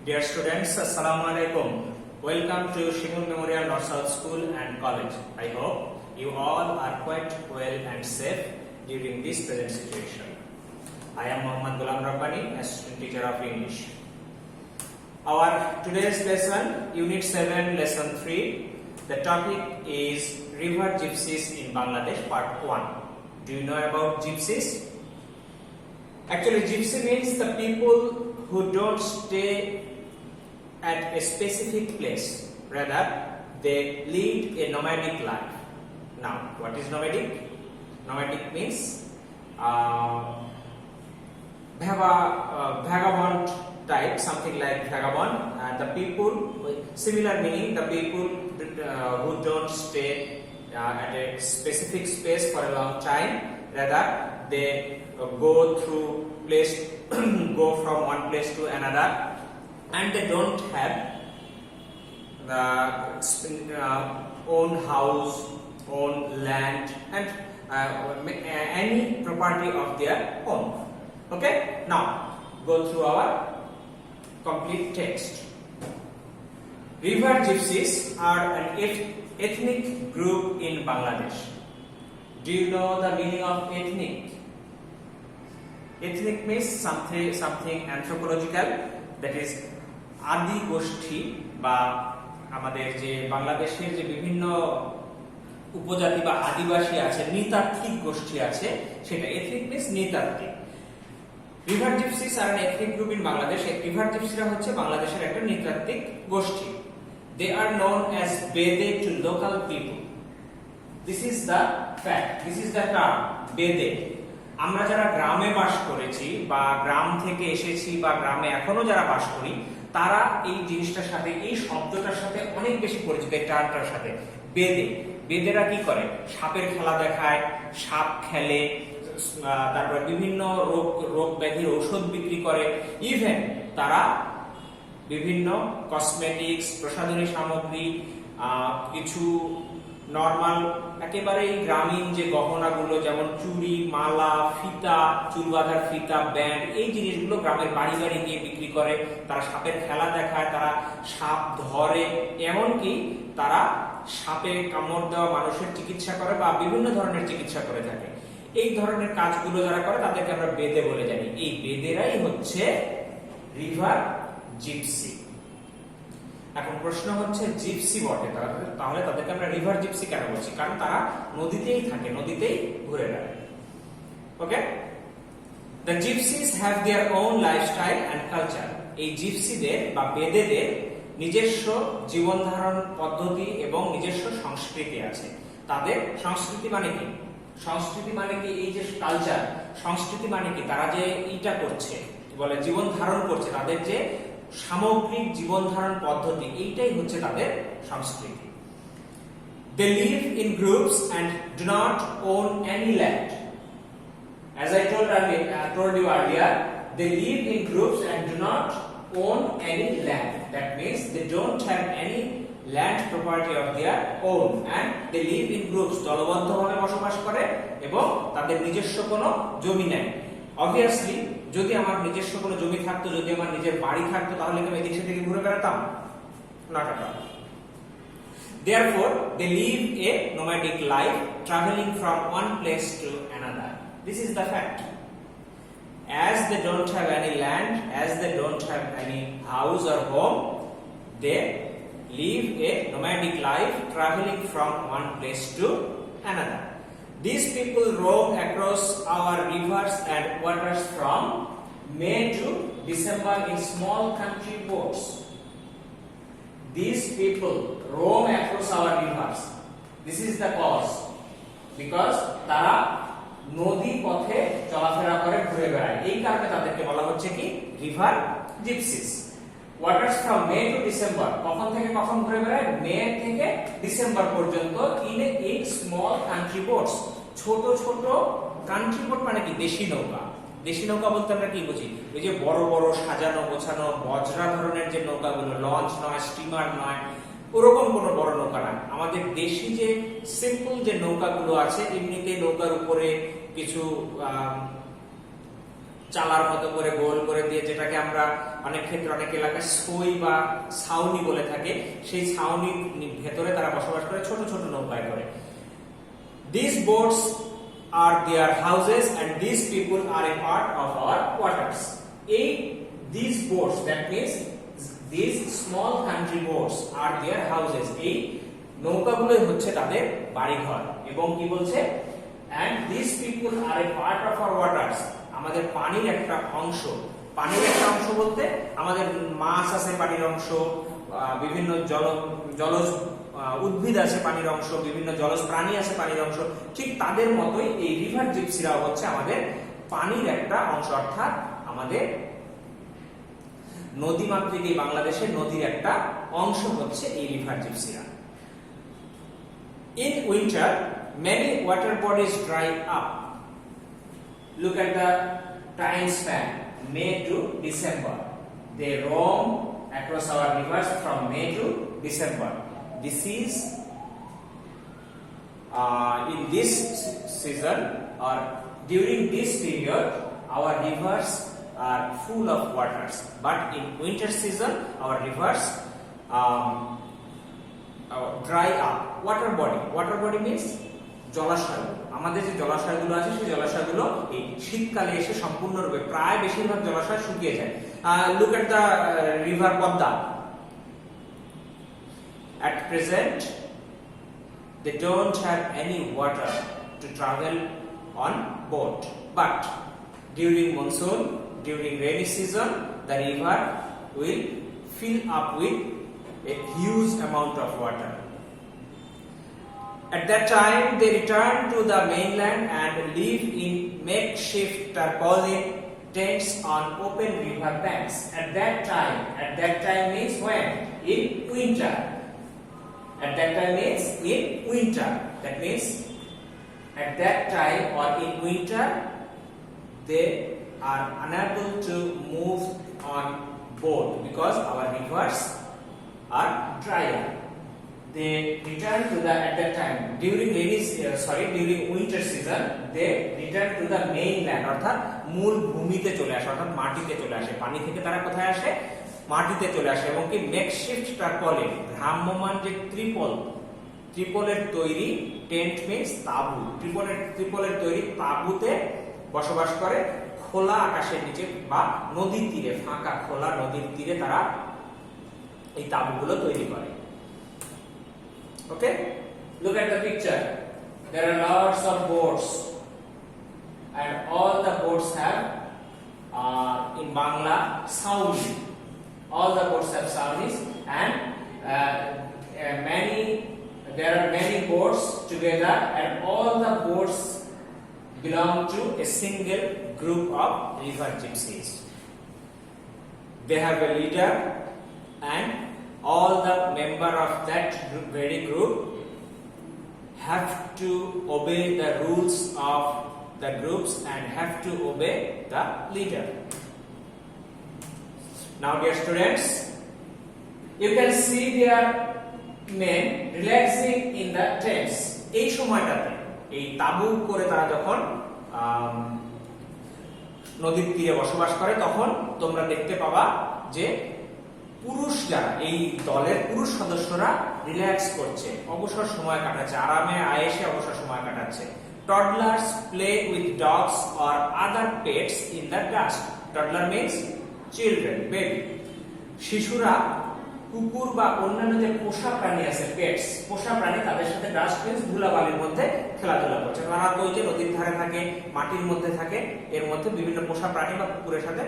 Dear students, Assalamu alaikum. Welcome to Shimul Memorial North South School and College. I hope you all are quite well and safe during this present situation. I am Muhammad Ghulam Rabbani, assistant teacher of English. Our today's lesson, Unit 7, Lesson 3. The topic is River Gypsies in Bangladesh, Part 1. Do you know about gypsies? Actually, gypsy means the people who don't stay at a specific place. Rather, they lead a nomadic life. Now, what is nomadic? Nomadic means vagabond type, something like vagabond. The people, similar meaning, the people who don't stay at a specific space for a long time. Rather, they go from one place to another, and they don't have own house, own land, and any property of their own. Okay, now go through our complete text. River gypsies are an ethnic group in Bangladesh. Do you know the meaning of ethnic? Ethnic means something anthropological, that is আদি গোষ্ঠী বা আমাদের যে বাংলাদেশের যে বিভিন্ন উপজাতি বা আদিবাসী আছে, নৃতাত্ত্বিক গোষ্ঠী আছে, সেটা ethnic means নৃতাত্ত্বিক. রিভার জিপসিস আর an ethnic group in Bangladesh. River জিপসিরা হচ্ছে বাংলাদেশের একটা নৃতাত্ত্বিক গোষ্ঠী. They are known as Bede to local people. This is the fact. This is the term Bede. আমরা যারা গ্রামে বাস করেছি বা গ্রাম থেকে এসেছি বা গ্রামে এখনো যারা বাস করি, তারা এই জিনিসটার সাথে, এই শব্দটার সাথে অনেক বেশি পরিচিত। এই টার্মটার সাথে বেদে, বেদেরা কি করে? সাপের খেলা দেখায়, সাপ খেলে, তারপরে বিভিন্ন রোগ ব্যাধির ঔষধ বিক্রি করে। ইভেন তারা বিভিন্ন কসমেটিক্স, প্রসাধনী সামগ্রী, কিছু নরমাল একেবারেই গ্রামীণ যে গহনাগুলো, যেমন চুড়ি, মালা, ফিতা, চুল বাঁধার ফিতা, ব্যান্ড, এই জিনিসগুলো গ্রামের বাড়ি বাড়ি গিয়ে বিক্রি করে। তারা সাপের খেলা দেখায়, তারা সাপ ধরে, এমনকি তারা সাপে কামড় দেওয়া মানুষের চিকিৎসা করে বা বিভিন্ন ধরনের চিকিৎসা করে থাকে। এই ধরনের কাজগুলো যারা করে তাদেরকে আমরা বেদে বলে জানি। এই বেদেরাই হচ্ছে রিভার জিপসি। এখন প্রশ্ন হচ্ছে, জিপসি বটে, তাহলে তাদেরকে আমরা রিভার জিপসি কেন বলছি? কারণ তারা নদীতেই থাকে, নদীতেই ঘুরে বেড়ায়। Okay, the gypsies have their own lifestyle and culture. এই জিপসিদের বা বেদেদের নিজস্ব জীবন ধারণ পদ্ধতি এবং নিজস্ব সংস্কৃতি আছে। তাদের সংস্কৃতি মানে কি? সংস্কৃতি মানে কি? এই যে কালচার, সংস্কৃতি মানে কি? তারা যে এইটা করছে, বলে জীবন ধারণ করছে, তাদের যে সামগ্রিক জীবন ধারণ পদ্ধতি, এইটাই হচ্ছে তাদের সংস্কৃতি। They live in groups and do not own any land. As I told you earlier, they live in groups and do not own any land. That means they don't have any land property of their own, and they live in groups. দলবদ্ধভাবে বসবাস করে এবং তাদের নিজস্ব কোনো জমি নেই। Obviously, যদি আমার নিজস্ব কোনো জমি থাকতো, যদি আমার নিজের বাড়ি থাকতো, তাহলে আমি এদিক সেদিকে ঘুরে বেড়াতাম না। Therefore, they live a nomadic life, traveling from one place to another. This is the fact. As they don't have any land, as they don't have any house or home, they live a nomadic life, traveling from one place to another. These people roam across our rivers and waters from May to December in small country boats. These people roam across our rivers. This is the cause. Because তারা নদী পথে চলাফেরা করে, ঘুরে বেড়ায়। এই কারণে তাদেরকে বলা হচ্ছে কি? River gypsies. Waters from May to December. কখন থেকে কখন ঘুরে বেড়ায়? মে থেকে ডিসেম্বর পর্যন্ত ইন স্মল কান্ট্রি বোটস। ছোট ছোট কান্ট্রি বোট মানে কি? দেশি নৌকা। দেশি নৌকা বলতে আমরা কি বুঝি? ওই যে বড় বড় সাজানো গোছানো বজরা ধরনের যে নৌকাগুলো, লঞ্চ নয়, স্টিমার নয়, ওরকম কোনো বড় নৌকা না। আমাদের দেশি যে সিম্পল যে নৌকাগুলো আছে, এমনিতে নৌকার উপরে কিছু চালার মতো করে গোল করে দিয়ে যেটাকে আমরা অনেক ক্ষেত্রে অনেক এলাকায় সই বা ছাউনি বলে থাকে, সেই ছাউনির ভেতরে তারা বসবাস করে ছোট ছোট নৌকায় করে। These boats are their houses and these people are a part of our waters. These boats, that means these small country boats are their houses. এই নৌকাগুলোই হচ্ছে তাদের বাড়িঘর। এবং কি বলছে, and these people are a part of our waters, আমাদের পানির একটা অংশ। পানির একটা অংশ বলতে আমাদের মাছ আছে পানির অংশ, বিভিন্ন জলজ উদ্ভিদ আছে পানির অংশ, বিভিন্ন জলজ প্রাণী আছে পানির অংশ, ঠিক তাদের মতোই এই রিভার জিপসিরাও হচ্ছে আমাদের পানির একটা অংশ, অর্থাৎ আমাদের নদীমাতৃক এই বাংলাদেশের নদীর একটা অংশ হচ্ছে এই river জিপসিরা। In winter, many water bodies dry up. Look at the time span, May to December. They roam across our rivers from May to December. This is in this season or during this period, our rivers are full of waters. But in winter season, our rivers dry up. Water body means জলাশয়। আমাদের যে জলাশয়গুলো আছে সেই জলাশয়গুলো এই শীতকালে এসে সম্পূর্ণরূপে প্রায় বেশিরভাগ জলাশয় শুকিয়ে যায়। Look at the river Padma. At present, they don't have any water to travel on boat. But during monsoon, during rainy season, the river will fill up with a huge amount of water. At that time, they return to the mainland and live in makeshift tarpaulin tents on open river banks. At that time means when? In winter. At that time means in winter. That means at that time or in winter, they are unable to move on boat because our rivers are drier. They return to the at that time during winter season, they return to the mainland, অর্থাৎ মূল ভূমিতে চলে আসে, অর্থাৎ মাটিতে চলে আসে। পানি থেকে তারা কোথায় আসে? মাটিতে চলে আসে। এবং কি মেকশিফট টারপলিন, ভ্রাম্যমান যে ত্রিপলের তৈরি, টেন্ট মিন্স তাঁবু, ত্রিপলের তৈরি তাঁবুতে বসবাস করে খোলা আকাশের নিচে বা নদীর তীরে, ফাঁকা খোলা নদীর তীরে তারা এই তাঁবুগুলো তৈরি করে। Okay, look at the picture. There are lots of boats, and all the boats have in Bangla sauni. All the boats have saunis, and there are many boats together, and all the boats belong to a single group of river gypsies. They have a leader, and all the member of that very group have to obey the rules of the groups and have to obey the leader. Now dear students, you can see their men relaxing in the tents. এই সময়টাতে এই তাঁবু করে তারা যখন নদীর তীরে বসবাস করে তখন তোমরা দেখতে পাবা যে পুরুষ যারা এই দলের পুরুষ সদস্যরা রিল্যাক্স করছে, অবসর সময় কাটাচ্ছে, আরামে আয়েশে অবসর সময় কাটাচ্ছে। Toddlers play with dogs or other pets in the dust. Toddler means children, baby. শিশুরা কুকুর বা অন্যান্য যে পোষা প্রাণী আছে, পেটস, পোষা প্রাণী, তাদের সাথে ডাস্ট মিন্স ধুলাবালির মধ্যে খেলাধুলা করছে। তারা তো ওই যে নদীর ধারে থাকে, মাটির মধ্যে থাকে, এর মধ্যে বিভিন্ন পোষা প্রাণী বা কুকুরের সাথে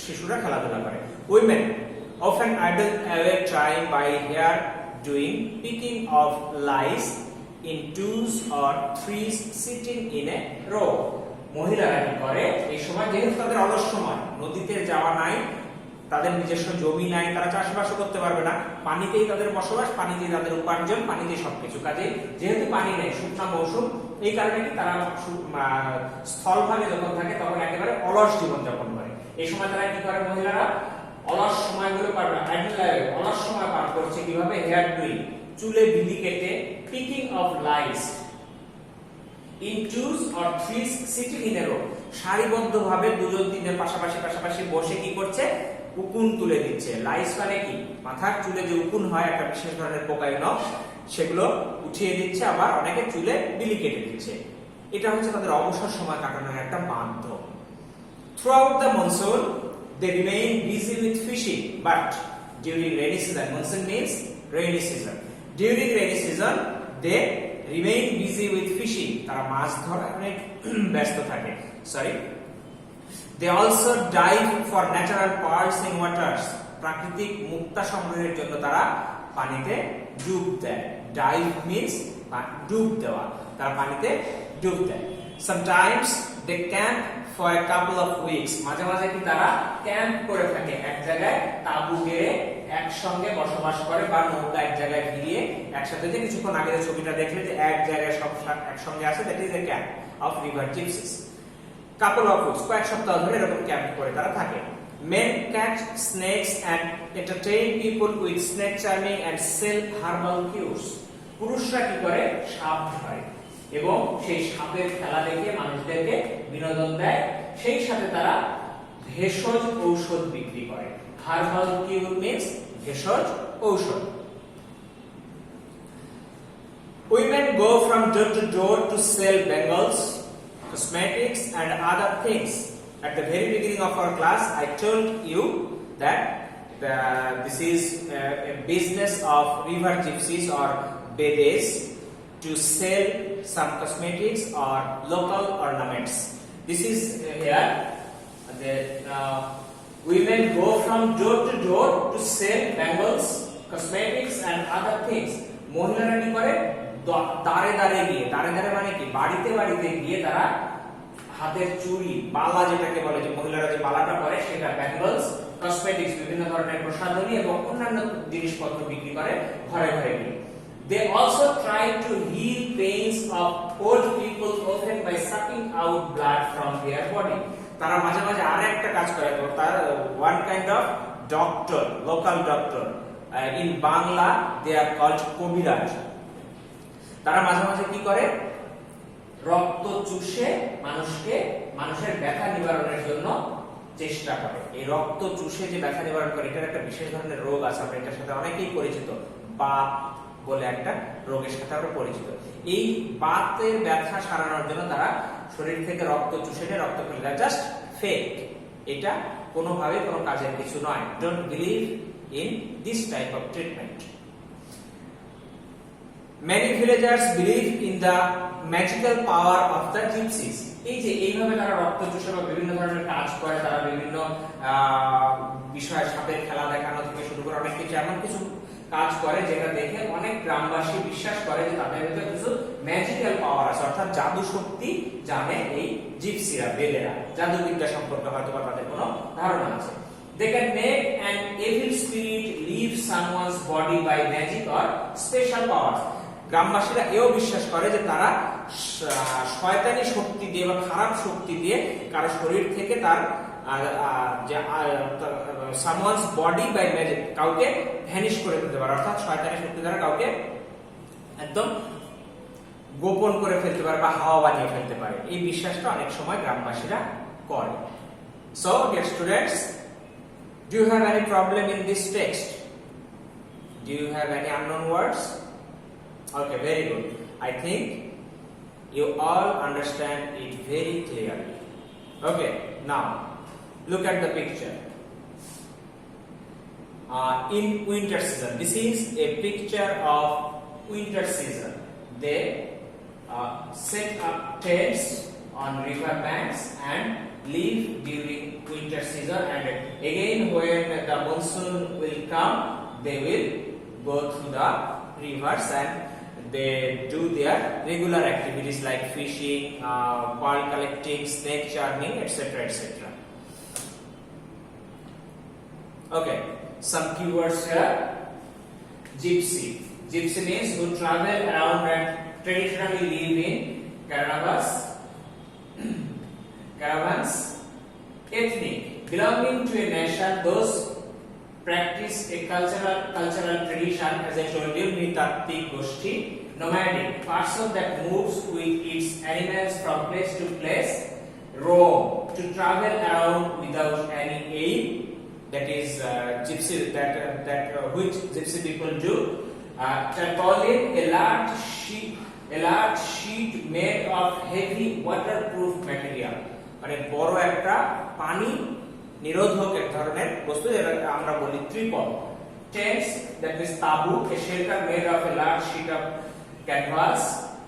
শিশুরা খেলাধুলা করে। Women often idle away time by here doing picking of lice in twos or threes sitting in a row. মহিলারা কি করে এই সময়, যেহেতু তাদের অলস সময়, নদীতে যাওয়া নাই, তাদের নিজস্ব জমি নাই, তারা চাষবাস করতে পারবে না, পানিতেই তাদের বসবাস, পানিতেই তাদের উপার্জন, পানিতেই সবকিছু। কাজে যেহেতু পানি নেই, শুকনা মৌসুম, এই কারণে কি তারা স্থলভাগে যখন থাকে তখন একেবারে অলস জীবন যাপন করে। এই সময় তারা কি করে? মহিলারা অলস সময়গুলো অলস সময় পার করছে কিভাবে? হেয়ার ডুইং, চুলে বিলি কেটে, picking off lice in twos or threes sitting in a row, সারিবদ্ধভাবে দুজন তিনজন পাশাপাশি বসে কি করছে? উকুন তুলে দিচ্ছে। লাইস মানে কি, মাথার চুলে যে উকুন হয় একটা বিশেষ ধরনের পোকাইনক, সেগুলো উঠিয়ে দিচ্ছে, আবার অনেকে চুলে বিলি কেটে দিচ্ছে। এটা হচ্ছে তাদের অবসর সময় কাটানোর একটা মাধ্যম। Throughout the monsoon, they remain busy with fishing, but during rainy season, monsoon means rainy season. During rainy season, they remain busy with fishing. তারা মাছ ধরায় অনেক ব্যস্ত থাকে। Sorry. They also dive for natural pearls in waters. প্রাকৃতিক মুক্তা সংগ্রহের জন্য তারা পানিতে ডুব দেয়। Dive means ডুব দেওয়া, তারা পানিতে ডুব দেয়। Sometimes they camp for a couple of weeks. মাঝে মাঝে কি তারা ক্যাম্প করে থাকে, এক জায়গায় তাঁবু গেড়ে একসঙ্গে বসবাস করে, বা নৌকা এক জায়গায় ভিড়িয়ে একসাথে, যে কিছুক্ষণ আগে যে ছবিটা দেখলে যে এক জায়গায় সব একসঙ্গে আছে, that is a camp of river gypsies. Couple of weeks, কয়েক সপ্তাহ ধরে এরকম ক্যাম্প করে তারা থাকে। Men catch snakes and entertain people with snake charming and sell herbal cures. পুরুষরা কি করে, সাপ ধরে এবং সেই সাপের খেলা দেখে মানুষদেরকে বিনোদন দেয়, সেই সাথে তারা ভেষজ ঔষধ বিক্রি করে। হার্বাল কিউর মিন্স ভেষজ ঔষধ। Women go from door to door to sell bangles, cosmetics and other things. At the very beginning of our class, I told you that this is a business of river gypsies or bedes to sell some cosmetics or local ornaments. This is here that women go from door to door to sell bangles, cosmetics and other things. মহিলারা কি করে, দাঁড়ে দাঁড়ে গিয়ে, দাঁড়ে দাঁড়ে মানে কি, বাড়িতে বাড়িতে গিয়ে তারা হাতের চুড়ি, বালা যেটাকে বলে, যে মহিলারা যে বালাটা পরে সেটা, ব্যাঙ্গলস, কসমেটিক্স, বিভিন্ন ধরনের প্রসাধনী এবং অন্যান্য জিনিসপত্র বিক্রি করে ঘরে ঘরে গিয়ে। They also try to heal pains of old people, often by sucking out blood from their body. তারা মাঝে মাঝে আরেকটা কাজ করে, তো তার one kind of doctor, local doctor, in Bangla they are called কবিরাজ। তারা মাঝে মাঝে কি করে, রক্ত চুষে মানুষের ব্যথা নিবারণের জন্য চেষ্টা করে। এই রক্ত চুষে যে ব্যথা নিবারণ করে, এটার একটা বিশেষ ধরনের রোগ আছে, আমরা এটার সাথে অনেকেই পরিচিত, বাত বলে একটা রোগের সাথে আমরা পরিচিত। এই বাতের ব্যথা সারানোর জন্য তারা শরীর থেকে রক্ত চুষে নিয়ে রক্ত ফেলে দেয়। জাস্ট ফেক, এটা কোনোভাবে কোনো কাজের কিছু নয়। Don't believe in this type of treatment. Many villagers believe in the magical power of the gypsies. এই যে এইভাবে তারা রক্ত চুষে বা বিভিন্ন ধরনের কাজ করে, তারা বিভিন্ন বিষয়, সাপের খেলা দেখানো থেকে শুরু করে অনেক কিছু, এমন কিছু কাজ করে যেটা দেখে অনেক গ্রামবাসী বিশ্বাস করে যে তাদের ভিতরে কিছু ম্যাজিক্যাল পাওয়ার আছে, অর্থাৎ জাদু শক্তি জানে এই জিপসিরা, বেলেরা। জাদুবিদ্যা সম্পর্কে হয়তো বা তাদের কোনো ধারণা আছে। They can make an evil spirit leave someone's body by magic or special powers. গ্রামবাসীরা এও বিশ্বাস করে যে তারা শয়তানি শক্তি দিয়ে বা খারাপ শক্তি দিয়ে কারো শরীর থেকে তার someone's body by magic, কাউকে ভ্যানিশ করে দিতে পারে, অর্থাৎ শয়তানি শক্তি দ্বারা কাউকে একদম গোপন করে ফেলতে পারে বা হাওয়া বানিয়ে ফেলতে পারে। এই বিশ্বাসটা অনেক সময় গ্রামবাসীরা করে। So dear students, do you have any problem in this text? Do you have any unknown words? Okay, very good. I think you all understand it very clearly. Okay, now look at the picture. In winter season, this is a picture of winter season. They set up tents on river banks and live during winter season, and again when the monsoon will come, they will go through the rivers and they do their regular activities like fishing, pearl collecting, snake charming, etc., etc. Okay, some keywords here. Gypsy. Gypsy means who travel around and traditionally live in caravans. Ethnic, belonging to a nation, those practice a cultural tradition, as I told you, Nritattik Goshti. Nomadic, person that moves with its animals from place to place. Roam, to travel around without any aim. that is gypsy which gypsy people do. Tarpaulin, a large sheet made of heavy waterproof material. মানে বড় একটা পানি নিরোধক এক ধরনের বস্তু যেটা আমরা বলি ত্রিপল. Tents, that means tabu, a shelter made of a large sheet of canvas.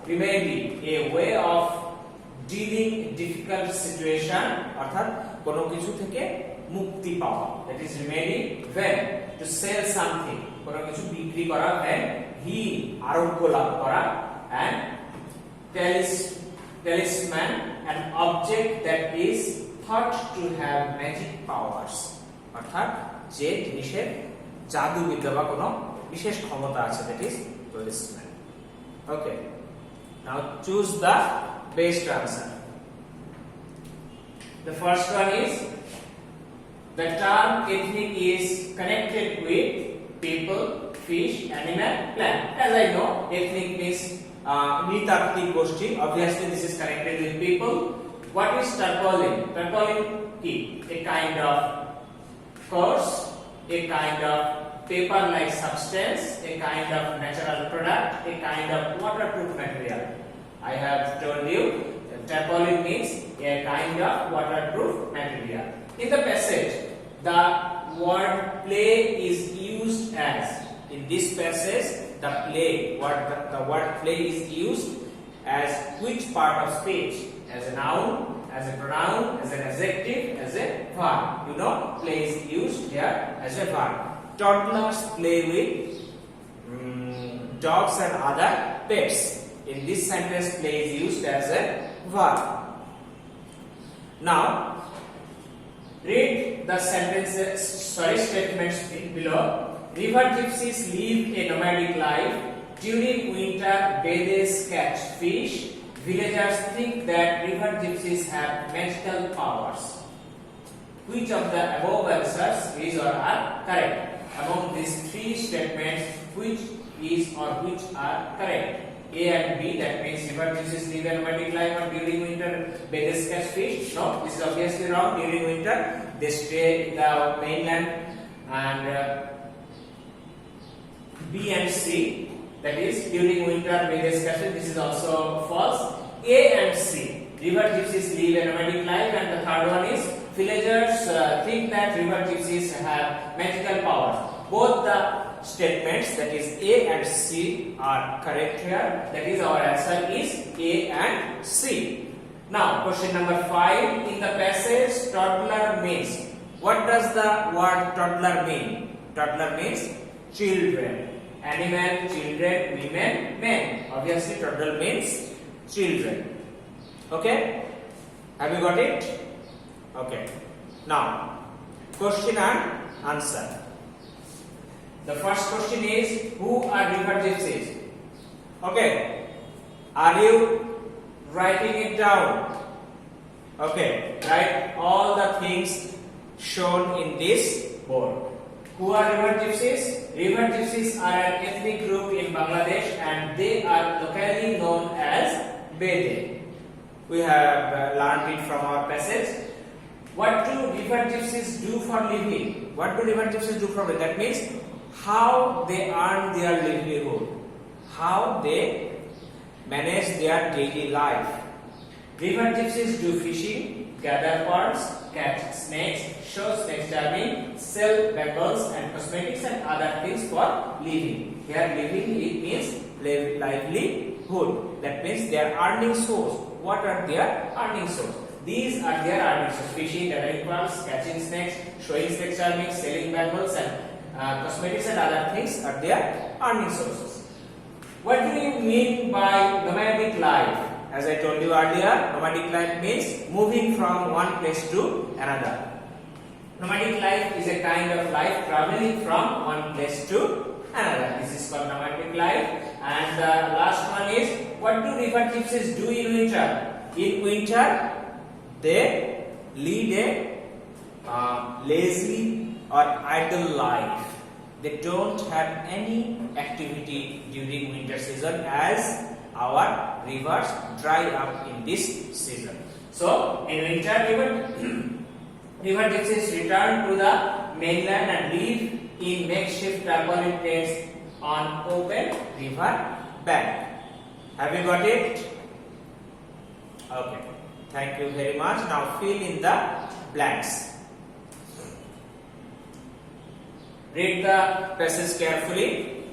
Remedy, a way of dealing difficult situation, অর্থাৎ কোনো কিছু থেকে মুক্তি পাওয়া. That is remedy. When, to sell something, কোনো কিছু বিক্রি করা. When, heal, আরোগ্য লাভ করা. And talisman, an object that is thought to have magic powers, অর্থাৎ যে জিনিসের জাদুবিদ্যা বা কোনো বিশেষ ক্ষমতা আছে, that is talisman. Okay, now choose the best answer. The first one is the term ethnic is connected with people, fish, animal, plant. As I know, ethnic means nৃতাত্ত্বিক গোষ্ঠী. Obviously this is connected with people. What is tarpaulin? Tarpaulin is a kind of coarse, a kind of paper-like substance, a kind of natural product, a kind of waterproof material. I have told you tarpaulin means a kind of waterproof material. In the passage, the word play is used as. In this passage, the word play is used as which part of speech? As a noun, as a pronoun, as an adjective, as a verb. You know, play is used here as a verb. Toddlers play with dogs and other pets. In this sentence, play is used as a verb. Now, read the statements below. River gypsies live a nomadic life. During winter, bathers catch fish. Villagers think that river gypsies have magical powers. Which of the above answers is or are correct? Among these three statements, which is or which are correct? A and B, that means river gypsies live a nomadic life, or during winter bathers catch fish. No, this is obviously wrong. During winter, they stay in the mainland. And B and C, that is during winter bathers catch fish. This is also false. A and C, river gypsies live a nomadic life, and the third one is villagers think that river gypsies have magical powers. Both the statements, that is A and C, are correct here. That is, our answer is A and C. Now, question number 5. In the passage, toddler means. What does the word toddler mean? Toddler means children. Animal, children, women, men. Obviously, toddler means children. Okay? Have you got it? Okay. Now, question and answer. The first question is, who are river gypsies? Okay. Are you writing it down? Okay. Write all the things shown in this board. Who are river gypsies? River gypsies are an ethnic group in Bangladesh, and they are locally known as Bede. We have learned it from our passage. What do river gypsies do for living? What do river gypsies do for living? That means how they earn their livelihood, how they manage their daily life. River gypsies do fishing, gather pearls, catch snakes, show snake charming, sell bangles and cosmetics and other things for living. Here living, it means livelihood. That means their earning source. What are their earning source? These are their earning source: fishing, gathering pearls, catching snakes, showing snake charming, selling bangles and cosmetics and other things are their earning sources. What do you mean by nomadic life? As I told you earlier, nomadic life means moving from one place to another. Nomadic life is a kind of life traveling from one place to another. This is called nomadic life. And the last one is, what do river gypsies do in winter? In winter, they lead a lazy or idle life. They don't have any activity during winter season, as our rivers dry up in this season. So, in winter, river gypsies return to the mainland and live in makeshift tarpaulin tents on open river bank. Have you got it? Okay. Thank you very much. Now fill in the blanks. Read the passage carefully.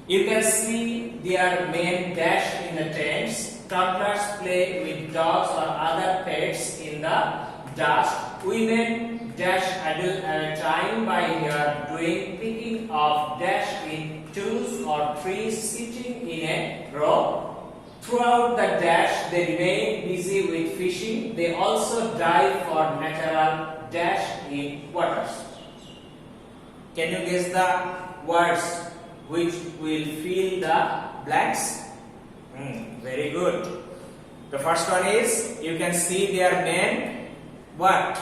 You can see their men dash in the tents. Toddlers play with dogs or other pets in the dust. Women dash idle time by here doing picking of dash in twos or threes sitting in a row. Throughout the dash they remain busy with fishing. They also dive for natural dash in waters. Can you guess the words which will fill the blanks? Very good. The first one is, you can see their men what?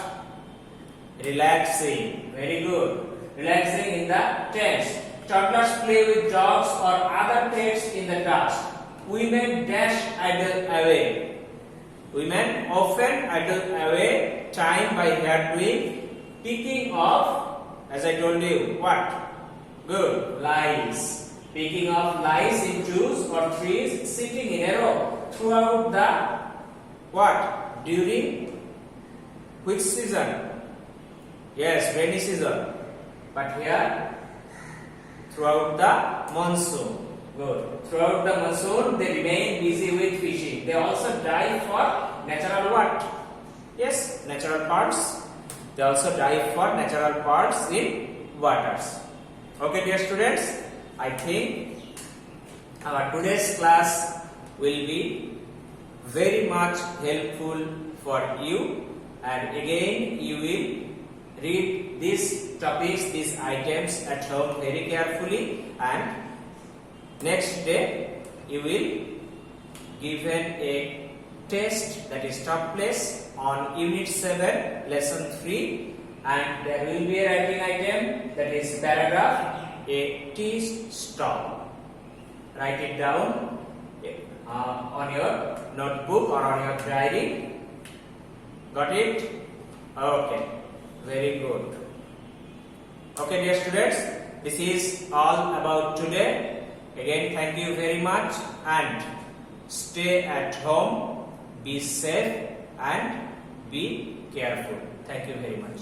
Relaxing. Very good. Relaxing in the tents. Toddlers play with dogs or other pets in the dust. Women dash idle away. Women often idle away time by here doing picking of, as I told you, what? Good. Lies. Picking of lies in twos or threes sitting in a row. Throughout the what? During which season? Yes, rainy season. But here, throughout the monsoon. Good. Throughout the monsoon, they remain busy with fishing. They also dive for natural what? Yes, natural parts. They also dive for natural parts in waters. Okay, dear students, I think our today's class will be very much helpful for you, and again you will read these topics, these items at home very carefully, and next day you will given a test, that is top place, on unit 7 lesson 3, and there will be a writing item, that is paragraph, a tea stall. Write it down on your notebook or on your diary. Got it? Okay. Very good. Okay, dear students, this is all about today. Again, thank you very much, and stay at home, be safe and be careful. Thank you very much.